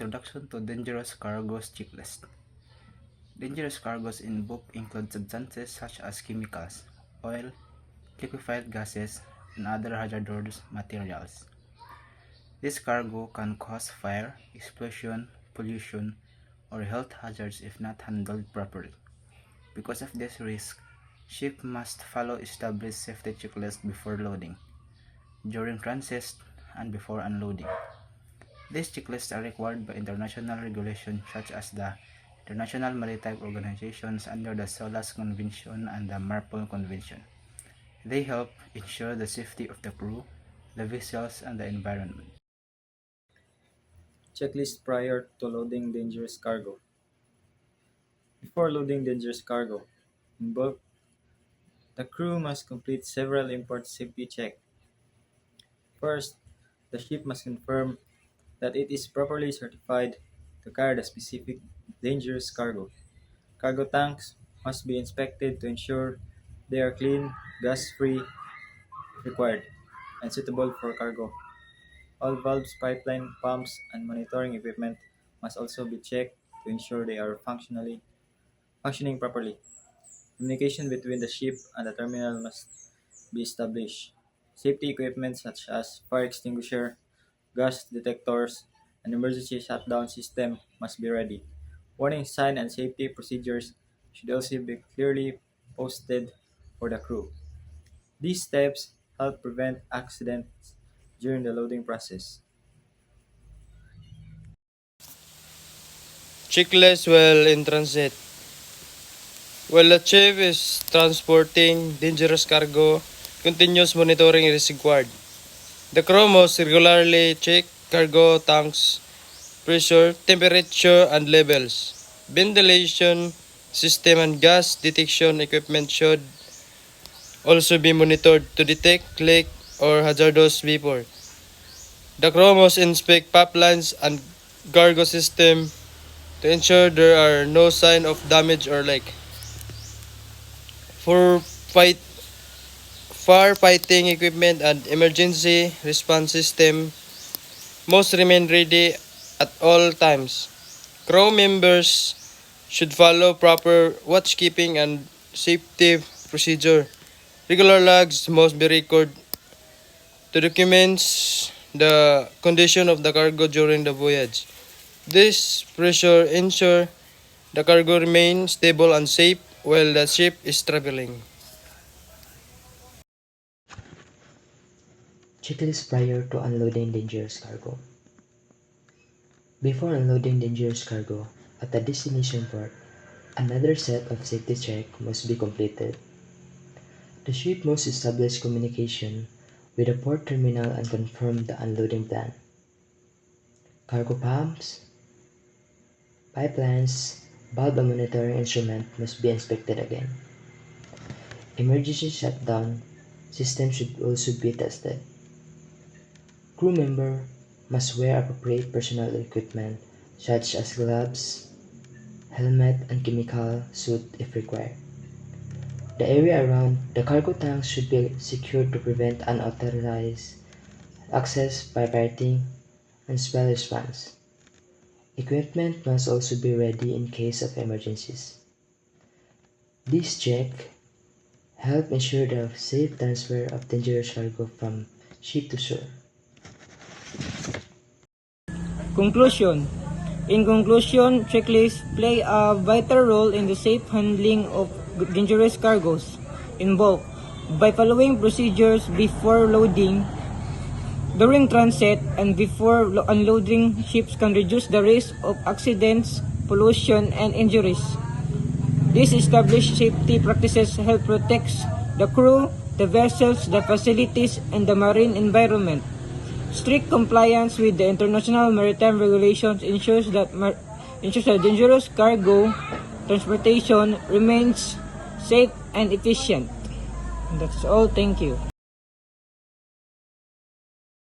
Introduction to Dangerous Cargoes Checklist. Dangerous cargoes in book include substances such as chemicals, oil, liquefied gases, and other hazardous materials. This cargo can cause fire, explosion, pollution, or health hazards if not handled properly. Because of this risk, ships must follow established safety checklists before loading, during transit, and before unloading. These checklists are required by international regulations such as the International Maritime Organizations under the SOLAS Convention and the MARPOL Convention. They help ensure the safety of the crew, the vessels, and the environment. Checklist prior to loading dangerous cargo. Before loading dangerous cargo in bulk, the crew must complete several import safety checks. First, the ship must confirm that it is properly certified to carry the specific dangerous cargo. Cargo tanks must be inspected to ensure they are clean, gas-free if required, and suitable for cargo. All valves, pipeline, pumps, and monitoring equipment must also be checked to ensure they are functioning properly. Communication between the ship and the terminal must be established. Safety equipment such as fire extinguisher, gas detectors, and emergency shutdown system must be ready. Warning sign and safety procedures should also be clearly posted for the crew. These steps help prevent accidents during the loading process. Checklist while in transit. While the chief is transporting dangerous cargo, continuous monitoring is required. The crew must regularly check cargo tanks, pressure, temperature, and levels. Ventilation system and gas detection equipment should also be monitored to detect leak or hazardous vapor. The crew must inspect pipelines and cargo system to ensure there are no sign of damage or leak. For firefighting equipment and emergency response system must remain ready at all times. Crew members should follow proper watchkeeping and safety procedure. Regular logs must be recorded to document the condition of the cargo during the voyage. This pressure ensure the cargo remains stable and safe while the ship is traveling. Checklist prior to unloading dangerous cargo. Before unloading dangerous cargo at the destination port, another set of safety checks must be completed. The ship must establish communication with the port terminal and confirm the unloading plan. Cargo pumps, pipelines, valve and monitoring instrument must be inspected again. Emergency shutdown system should also be tested. Crew member must wear appropriate personal equipment such as gloves, helmet, and chemical suit if required. The area around the cargo tanks should be secured to prevent unauthorized access by pirating and spill response. Equipment must also be ready in case of emergencies. These checks help ensure the safe transfer of dangerous cargo from ship to shore. Conclusion. In conclusion, checklists play a vital role in the safe handling of dangerous cargoes in bulk. By following procedures before loading, during transit, and before unloading, ships can reduce the risk of accidents, pollution, and injuries. These established safety practices help protect the crew, the vessels, the facilities, and the marine environment. Strict compliance with the international maritime regulations ensures that dangerous cargo transportation remains safe and efficient. That's all. Thank you.